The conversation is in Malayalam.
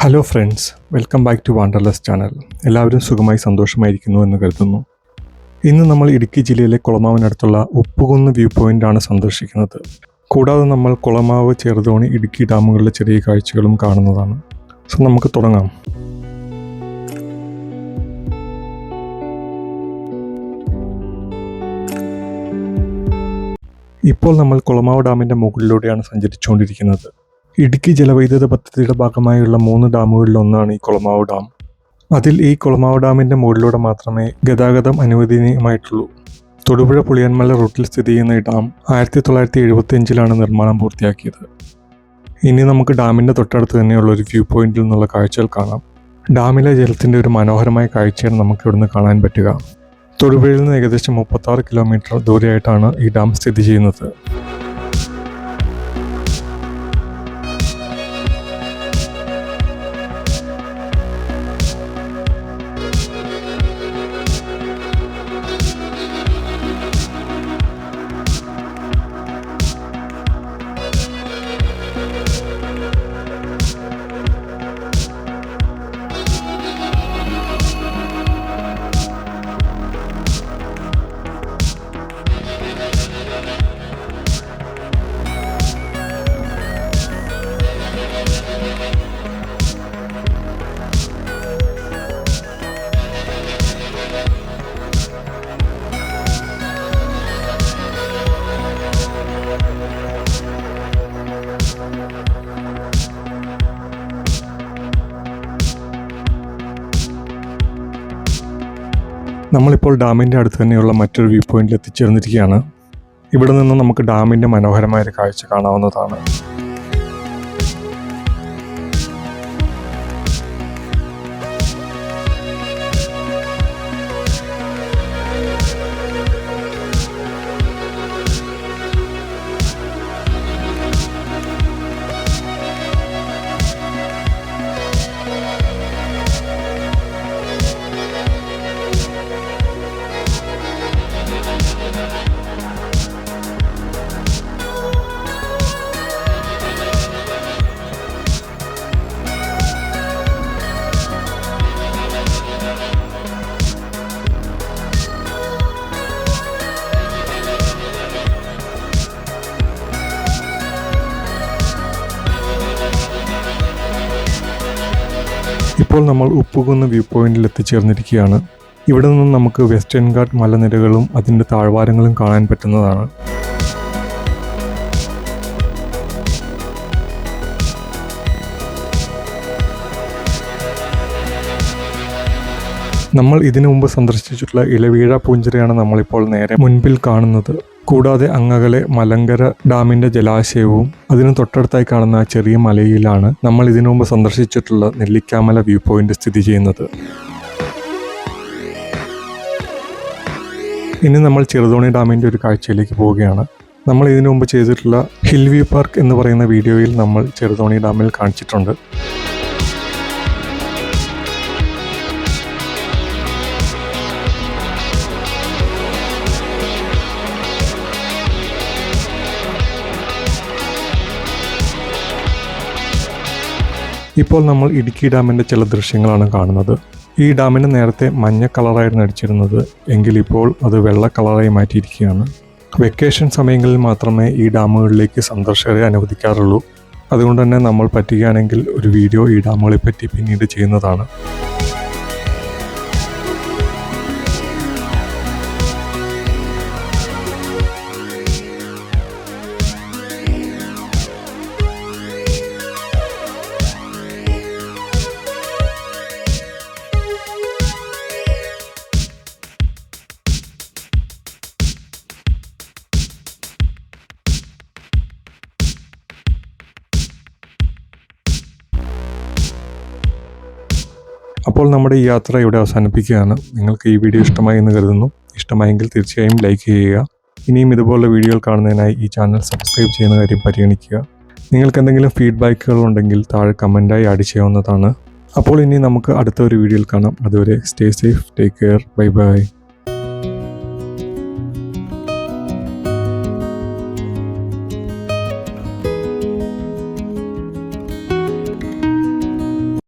Hello friends, welcome back to wanderless channel. എല്ലാവരും സുഖമായി സന്തോഷമായിരിക്കുന്നു എന്ന് കരുതുന്നു. ഇന്ന് നമ്മൾ ഇടുക്കി ജില്ലയിലെ കുളമാവിനടുത്തുള്ള ഉപ്പുകുന്ന് വ്യൂ പോയിൻ്റാണ് സന്ദർശിക്കുന്നത്. കൂടാതെ നമ്മൾ കുളമാവ്, ചെറുതോണി, ഇടുക്കി ഡാമുകളിലെ ചെറിയ കാഴ്ചകളും കാണുന്നതാണ്. സോ നമുക്ക് തുടങ്ങാം. ഇപ്പോൾ നമ്മൾ കുളമാവ് ഡാമിൻ്റെ മുകളിലൂടെയാണ് സഞ്ചരിച്ചുകൊണ്ടിരിക്കുന്നത്. ഇടുക്കി ജലവൈദ്യുത പദ്ധതിയുടെ ഭാഗമായുള്ള 3 ഡാമുകളിലൊന്നാണ് ഈ കുളമാവ് ഡാം. അതിൽ ഈ കുളമാവ് ഡാമിൻ്റെ മുകളിലൂടെ മാത്രമേ ഗതാഗതം അനുവദനീയമായിട്ടുള്ളൂ. തൊടുപുഴ പുളിയന്മല റൂട്ടിൽ സ്ഥിതി ചെയ്യുന്ന ഈ ഡാം 1975 നിർമ്മാണം പൂർത്തിയാക്കിയത്. ഇനി നമുക്ക് ഡാമിൻ്റെ തൊട്ടടുത്ത് തന്നെയുള്ള ഒരു വ്യൂ പോയിന്റിൽ നിന്നുള്ള കാഴ്ചകൾ കാണാം. ഡാമിലെ ജലത്തിൻ്റെ ഒരു മനോഹരമായ കാഴ്ചയാണ് നമുക്ക് ഇവിടുന്ന് കാണാൻ പറ്റുക. തൊടുപുഴയിൽ നിന്ന് ഏകദേശം 36 കിലോമീറ്റർ ദൂരെയായിട്ടാണ് ഈ ഡാം സ്ഥിതി ചെയ്യുന്നത്. നമ്മളിപ്പോൾ ഡാമിൻ്റെ അടുത്ത് തന്നെയുള്ള മറ്റൊരു വ്യൂ പോയിന്റിൽ എത്തിച്ചേർന്നിരിക്കുകയാണ്. ഇവിടെ നിന്ന് നമുക്ക് ഡാമിൻ്റെ മനോഹരമായ കാഴ്ച കാണാവുന്നതാണ്. ഇപ്പോൾ നമ്മൾ ഉപ്പുകുന്ന് വ്യൂ പോയിന്റിൽ എത്തിച്ചേർന്നിരിക്കുകയാണ്. ഇവിടെ നിന്നും നമുക്ക് വെസ്റ്റേൺ ഘാട്ട് മലനിരകളും അതിൻ്റെ താഴ്വാരങ്ങളും കാണാൻ പറ്റുന്നതാണ്. നമ്മൾ ഇതിനു മുമ്പ് സന്ദർശിച്ചിട്ടുള്ള ഇലവീഴ പൂഞ്ചിറയാണ് നമ്മളിപ്പോൾ നേരെ മുൻപിൽ കാണുന്നത്. കൂടാതെ അങ്ങകലെ മലങ്കര ഡാമിൻ്റെ ജലാശയവും അതിന് തൊട്ടടുത്തായി കാണുന്ന ചെറിയ മലയിലാണ് നമ്മൾ ഇതിനു മുമ്പ് സന്ദർശിച്ചിട്ടുള്ള നെല്ലിക്കാമല വ്യൂ പോയിന്റ് സ്ഥിതി ചെയ്യുന്നത്. ഇനി നമ്മൾ ചെറുതോണി ഡാമിൻ്റെ ഒരു കാഴ്ചയിലേക്ക് പോവുകയാണ്. നമ്മൾ ഇതിനു മുമ്പ് ചെയ്തിട്ടുള്ള ഹിൽ വ്യൂ പാർക്ക് എന്ന് പറയുന്ന വീഡിയോയിൽ നമ്മൾ ചെറുതോണി ഡാമിൽ കാണിച്ചിട്ടുണ്ട്. ഇപ്പോൾ നമ്മൾ ഇടുക്കി ഡാമിൻ്റെ ചില ദൃശ്യങ്ങളാണ് കാണുന്നത്. ഈ ഡാമിന് നേരത്തെ മഞ്ഞ കളറായിരുന്നു അടിച്ചിരുന്നത്, എങ്കിലിപ്പോൾ അത് വെള്ള കളറായി മാറ്റിയിരിക്കുകയാണ്. വെക്കേഷൻ സമയങ്ങളിൽ മാത്രമേ ഈ ഡാമുകളിലേക്ക് സന്ദർശകരെ അനുവദിക്കാറുള്ളൂ. അതുകൊണ്ട് തന്നെ നമ്മൾ പറ്റുകയാണെങ്കിൽ ഒരു വീഡിയോ ഈ ഡാമുകളെ പറ്റി പിന്നീട് ചെയ്യുന്നതാണ്. അപ്പോൾ നമ്മുടെ ഈ യാത്ര ഇവിടെ അവസാനിപ്പിക്കുകയാണ്. നിങ്ങൾക്ക് ഈ വീഡിയോ ഇഷ്ടമായി എന്ന് കരുതുന്നു. ഇഷ്ടമായെങ്കിൽ തീർച്ചയായും ലൈക്ക് ചെയ്യുക. ഇനിയും ഇതുപോലുള്ള വീഡിയോകൾ കാണുന്നതിനായി ഈ ചാനൽ സബ്സ്ക്രൈബ് ചെയ്യുന്ന കാര്യം പരിഗണിക്കുക. നിങ്ങൾക്ക് എന്തെങ്കിലും ഫീഡ്ബാക്കുകൾ ഉണ്ടെങ്കിൽ താഴെ കമൻറ്റായി ആഡ് ചെയ്യാവുന്നതാണ്. അപ്പോൾ ഇനി നമുക്ക് അടുത്ത ഒരു വീഡിയോയിൽ കാണാം. അതുവരെ stay safe, take care, bye bye.